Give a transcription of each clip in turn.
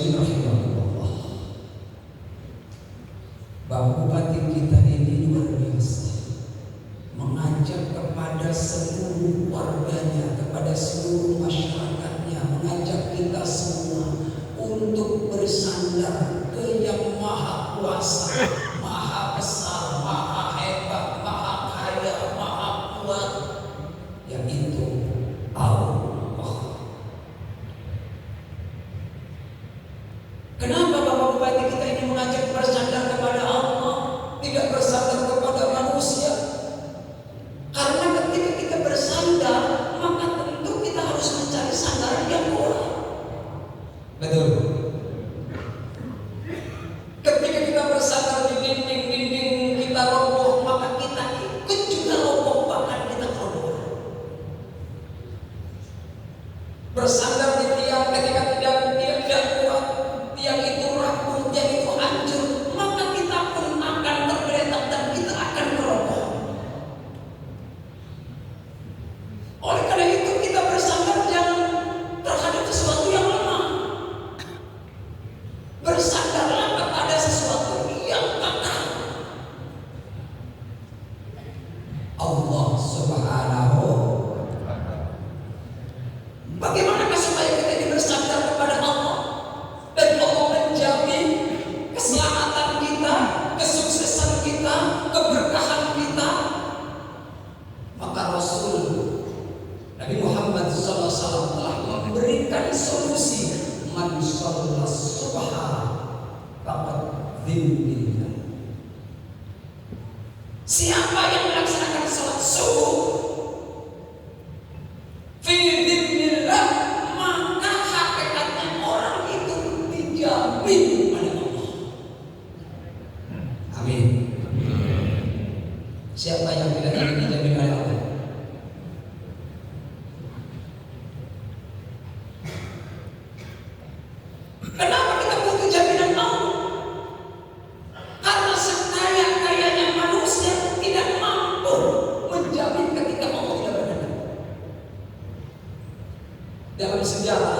muslimin rahimahullah. Bapak Bupati kita ini luar biasa, mengajak kepada seluruh warganya, kepada seluruh masyarakatnya, mengajak kita semua untuk bersandar ke Yang Maha Kuasa, Maha Besar, Maha Hebat, Maha Kaya, Maha Kuat, yaitu Allah. Kenapa Bapak Bupati kita ini mengajak bersandar kepada Allah, tidak bersandar kepada manusia? Karena ketika kita bersandar, maka tentu kita harus mencari sandaran yang kuat. Betul. Ketika kita bersandar di dinding-dinding kita roboh, maka kita ikut juga roboh, bahkan kita roboh. Bersandar di tiang ketika tidak kuat, tiang itu rapuh, tiang itu hancur, maka kita pun akan tergeletak dan kita akan meroboh. Oleh karena itu kita bersandar jangan terhadap sesuatu yang lemah. Bersandarlah kepada sesuatu yang kekal. Allah Subhanahu. Bagaimanakah supaya kita ini bersandar kepada Allah dan Allah menjamin keselamatan kita, kesuksesan kita, keberkahan kita? Maka Rasul Nabi Muhammad SAW telah memberikan solusi. Man shalla subha faqad dzikrillah. Siapa yang melaksanakan salat subuh fi dzikrillah, maka hakikatnya orang itu dijamin oleh Allah. Amin. Siapa yang tidak ingin dijamin oleh Allah? Kenapa kita butuh jaminan Allah? Karena sekaya-kayanya manusia tidak mampu menjamin ketika Allah tidak berkenan. Dalam sejarah,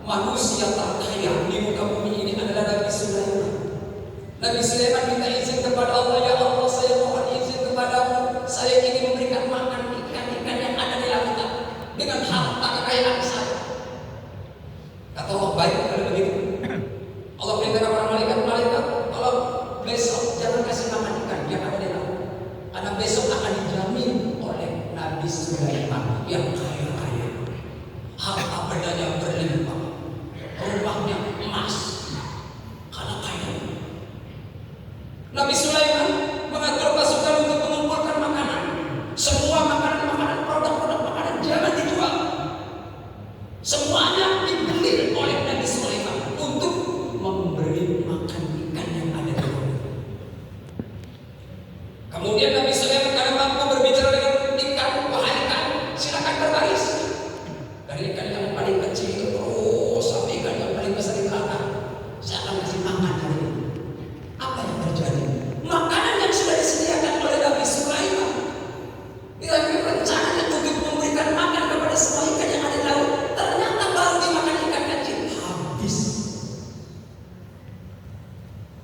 manusia terkaya di muka bumi ini adalah Nabi Sulaiman. Nabi Sulaiman minta izin kepada Allah, ya Allah, saya mohon izin kepadamu, saya ingin memberikan makan ikan-ikan yang ada di lautan dengan harta kekayaan saya. Kata Allah, baik kalau begitu. Allah perintahkan kepada malaikat, kalau besok jangan kasih makan ikan yang ada di laut, karena besok akan dijamin oleh Nabi Sulaiman yang kaya-kaya, harta bendanya berlimpah, rumahnya emas, karena kaya. Nabi Sulaiman mengatur pasukan untuk mengumpulkan makanan. Semua makanan, produk-produk makanan jangan dijual. Semuanya dibeli oleh Nabi Sulaiman untuk memberi makan ikan yang ada di laut. Kemudian Nabi Sulaiman karena mampu berbicara dengan ikan, wahai ikan, silakan berbaris. Dari ikan yang paling kecil itu terus sampai ikan yang paling besar di belakang, saya akan kasih makan hari ini. Apa yang terjadi? Makanan yang sudah disediakan oleh Nabi Sulaiman, dia rencananya untuk memberikan makan kepada semua ikan yang ada di laut, ternyata baru dimakan ikan kecil habis.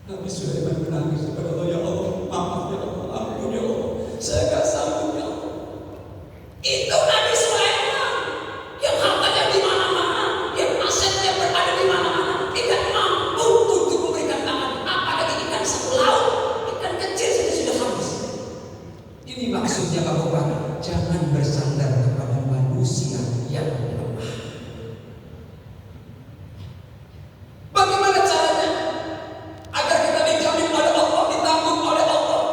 Nabi Sulaiman menangis kepada Allah, ya Allah, maaf ya Allah, ampun ya Allah, saya gak sanggup ya Allah. Itu Nabi Sulaiman yang hartanya di mana-mana, yang asetnya berada di mana-mana, tidak mampu untuk memberikan makan, apalagi ikan satu laut, ikan kecil saja sudah habis. Ini maksudnya Bapak, jangan bersandar kepada manusia yang lemah. Bagaimana caranya agar kita dijamin oleh Allah, ditanggung oleh Allah?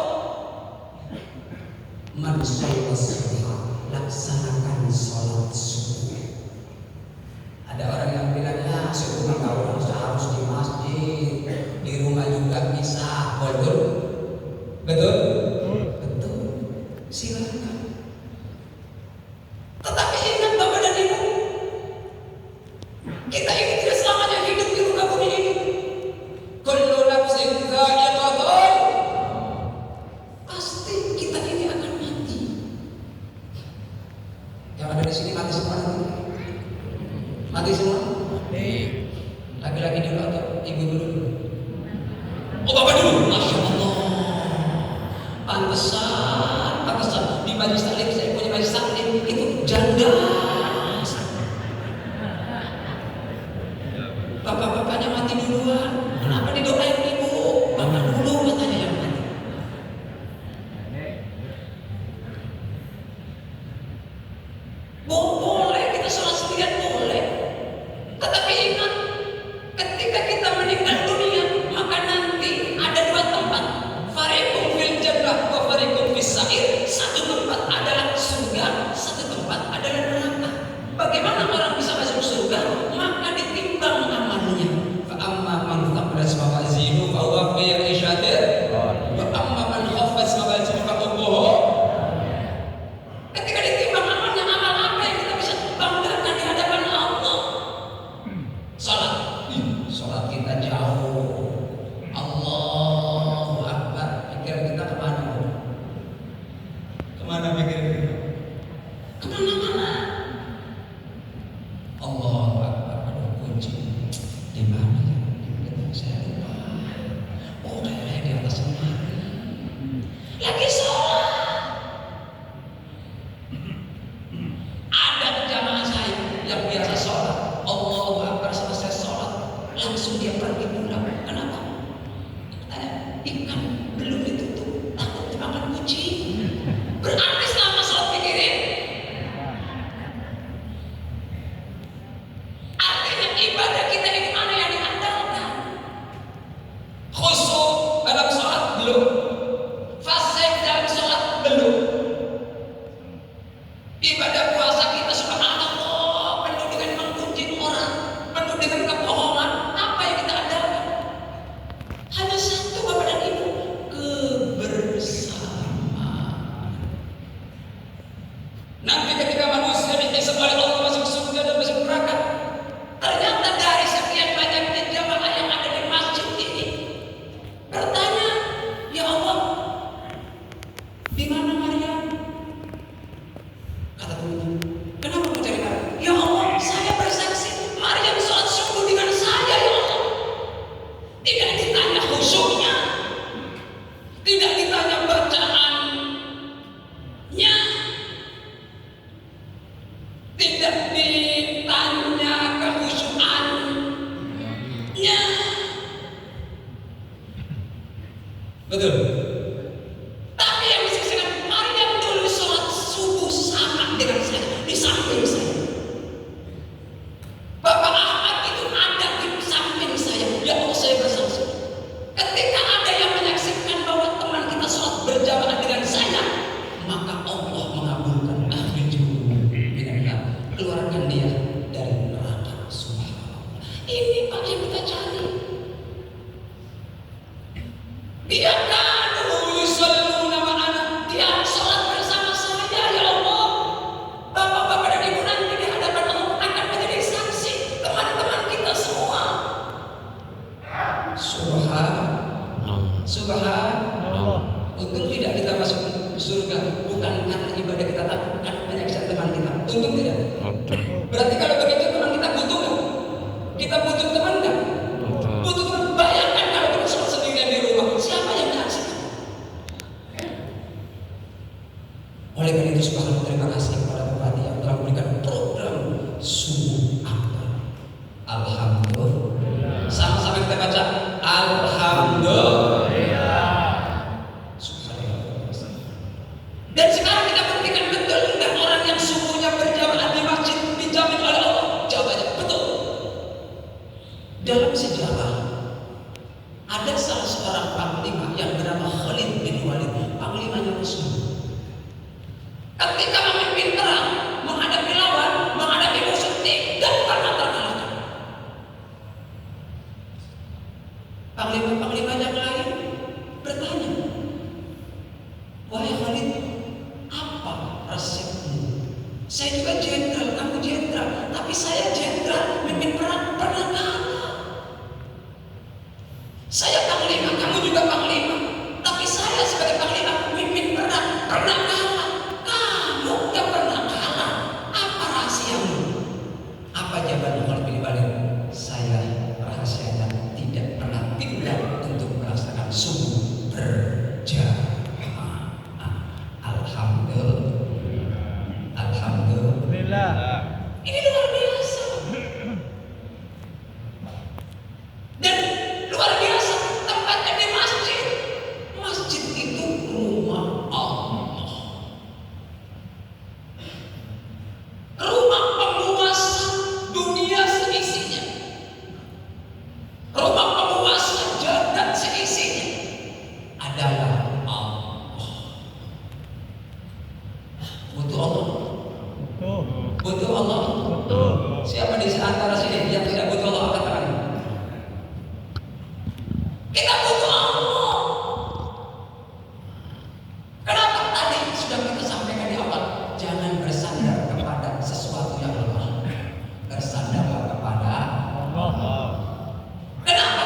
Ibu dulu. Oh bapak dulu. Masya Allah. Pantesan di majelis taklim, saya punya majelis taklim itu janda. Bapak-bapaknya mati duluan. Kenapa didoain ibu? Bapak dulu katanya yang mati. Boleh kita sholat sendirian boleh. Tetapi ingat, ketika kita meninggal dunia, maka nanti ada dua tempat. Fariqum fil jannah wa fariqum fis sa'ir. Satu tempat adalah surga, satu tempat adalah neraka. Bagaimana orang bisa masuk surga? Maka ditimbang amalnya. Fa amma man thaqulat mawazinuhu fa huwa fi 'ishatin wa amma man khaffat mawazinuhu fa ummuhu. Ketika ditimbang amalnya, amal apa yang kita bisa banggakan di hadapan Allah? Salat. Salat kita jauh. Allahu Akbar. Pikiran kita kemana? Kemana pikiran kita? Kemana-mana. Allahu Akbar. Aduh, kunci di mana ya? Saya lupa. Oh, kayaknya di atas lemari. Lagi sholat. Ada jamaah saya yang biasa sholat. Allahu Akbar, selesai sholat langsung dia pergi pulang. Kenapa? Ikan belum ditutup, takut dimakan kucing. Berarti selama sholat pikirin. Artinya ibadah kita ini mana yang diandalkan? Khusyuk dalam sholat belum. Fasih dalam sholat belum. Ibadah puasa kita subhanallah penuh dengan menggunjing orang, penuh dengan kebohongan. Apa yang kita andalkan? Hanya satu, Bapak dan Ibu, kebersamaan. Nanti ketika manusia dihisab oleh Allah masuk surga dan masuk neraka, ternyata dari sekian banyaknya jamaah yang ada di masjid ini bertanya, ya Allah, di mana Maryam? Kata temannya, kenapa kau cari Maryam? Ya Allah, saya bersaksi Maryam sholat subuh dengan saya, ya Allah. Tidak ditanya khusyuknya, tidak ditanya bacaannya, tidak ditanya kehusyukannya. Betul. Tapi yang disaksikan Maryam dulu sholat subuh sama dengan saya, di samping saya. Bapak Ahmad itu ada di samping saya. Ya Allah, saya bersaksi. Ketika ada yang menyaksikan bahwa teman kita sholat berjamaah dengan saya, maka Allah mengabulkan. Keluarkan dia dari neraka. Subhanallah. Ini Pak yang kita cari. Dia kanu yusalluna ma'ana. Dia sholat bersama saya, ya Allah. Bapak-bapak dan ibu nanti di hadapan Allah akan menjadi saksi teman-teman kita semua. Subhanallah. Untung tidak kita masuk surga bukan karena ibadah kita, tapi karena penyaksian teman kita. Untung tidak. Berarti kalau begitu teman kita butuh nggak? Kita butuh teman nggak? Butuh teman. Bayangkan kalau kita sholat sendirian di rumah, siapa yang menyaksikan? Oleh karena itu subhanallah, terima kasih kepada Bupati yang telah memberikan program Subuh Akbar. Alhamdulillah. Sama-sama kita baca Alhamdulillah. Dan sekarang kita buktikan betul enggak orang yang subuhnya berjamaah di masjid dijamin oleh Allah? Jawabannya betul. Dalam sejarah ada salah seorang panglima yang bernama Khalid bin Walid, panglimanya Rasul. Ketika memimpin perang, menghadapi lawan, menghadapi musuh, tidak pernah terkalahkan. Panglima-panglima yang lain bertanya, wahai Khalid, apa resepmu? Saya juga jenderal, kamu jenderal, tapi saya jenderal memimpin perang pernah kalah. Saya panglima, kamu juga panglima, tapi saya sebagai panglima memimpin perang pernah kalah. Kamu gak pernah kalah. Apa rahasiamu? Apa jawaban Khalid bin Walid? Saya rahasianya tidak Kita butuh Allah. Kenapa tadi sudah kita sampaikan di awal, jangan bersandar kepada sesuatu yang lemah, bersandarlah kepada Allah. Kenapa?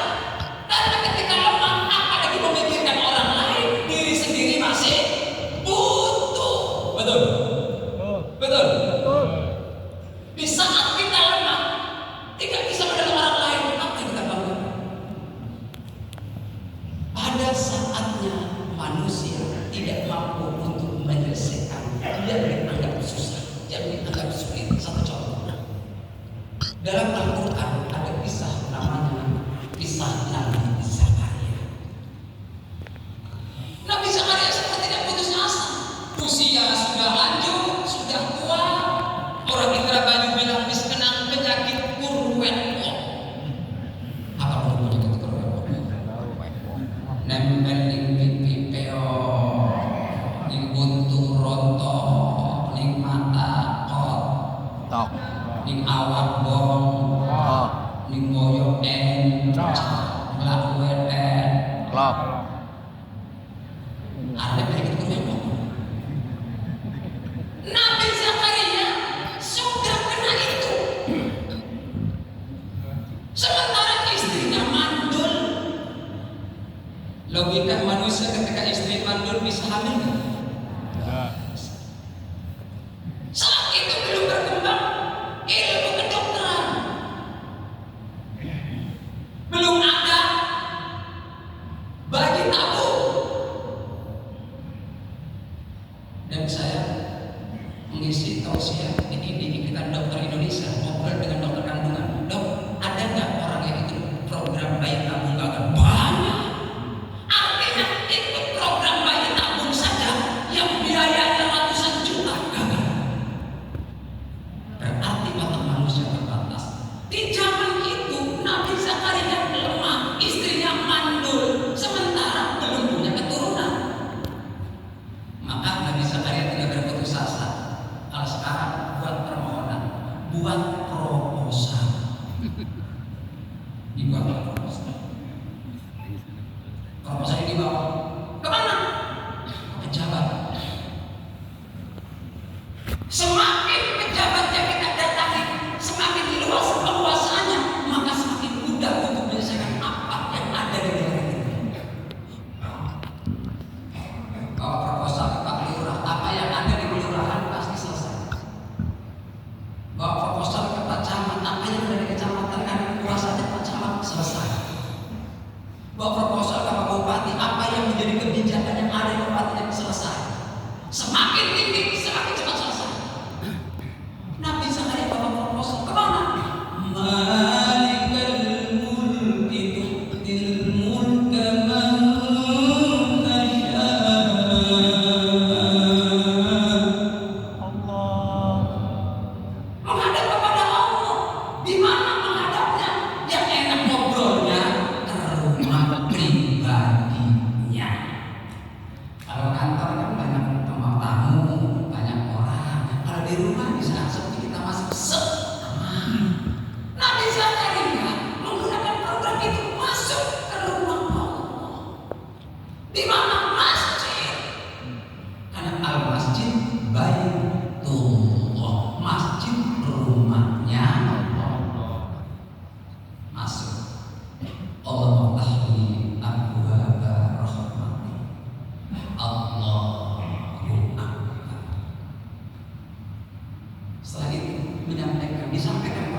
Karena ketika lemah, apalagi memikirkan orang lain, diri sendiri masih butuh. Betul? Betul? Di saat kita lemah, tidak bisa menolong orang lain, apa yang kita bangun? Pada saatnya manusia tidak mampu untuk menyelesaikan yang dianggap susah, yang dianggap sulit. Satu contoh, dalam Al-Quran ada kisah namanya kisah Nabi Zakaria. Nabi Zakaria sempat tidak putus asa, usia sudah lanjut, sudah tua. Orang Indramayu bilang bis kena penyakit kurwet. Apa penyakit kurwet? Nempel ning pipi peo, ning buntu rontok, ning mata kotok, ning awak bong, ning boyo ngelakuin klop. Ada penyakit kurwet. Nabi Zakaria sudah kena itu. Sementara istrinya mandul. Logika manusia ketika istri mandul bisa hamil nggak? Saat itu belum berkembang ilmu kedokteran. Belum ada bayi tabung. Dan saya mengisi tausiah ini di Ikatan Dokter Indonesia, ngobrol dengan dokter kandungan. Dok, ada nggak orang yang ikut program bayi tabung gagal? Banyak. Artinya ikut program bayi tabung saja yang biayanya ratusan juta gagal. Berarti mata manusia terbatas. Di zaman itu Nabi Zakaria lemah, istrinya mandul, sementara belum punya keturunan. Maka Nabi Zakaria tidak berputus asa. Kalau sekarang buat permohonan, buat proposal, dibuat proposal. Proposal ini dibawa kemana? Ke pejabat. Semakin pejabat yang kita datangi, semakin luas keluasannya, maka semakin mudah untuk menyelesaikan apa yang ada di negara kita. Bawa proposal ke Pak Lurah, apa yang ada di kelurahan pasti selesai. Bawa proposal ke Pak Camat, apa yang ada di kecamatan karena kuasanya Pak Camat selesai. Bawa proposal ke Pak Bupati, apa yang menjadi kebijakan yang ada di bupatinya selesai. Semakin tinggi, semakin cepat selesai. Nabi Zakaria bawa proposal kemana? Malikal mulki tu'til mulka man tasha. Menghadap kepada Allah. Di mana menghadapnya? Yang enak ngobrolnya ke rumah pribadinya. Kalau kantor kan banyak tamu, banyak orang. Kalau di rumah di saat sepi kita masuk aman. Nabi Zakaria menggunakan program itu masuk ke rumah Allah. Di mana masjid? Karena al-masjid baitullah, masjid rumahnya Allah. Masuk. Allah tahli abwaaba rahmati. Allahu akbar. Setelah itu disampaikan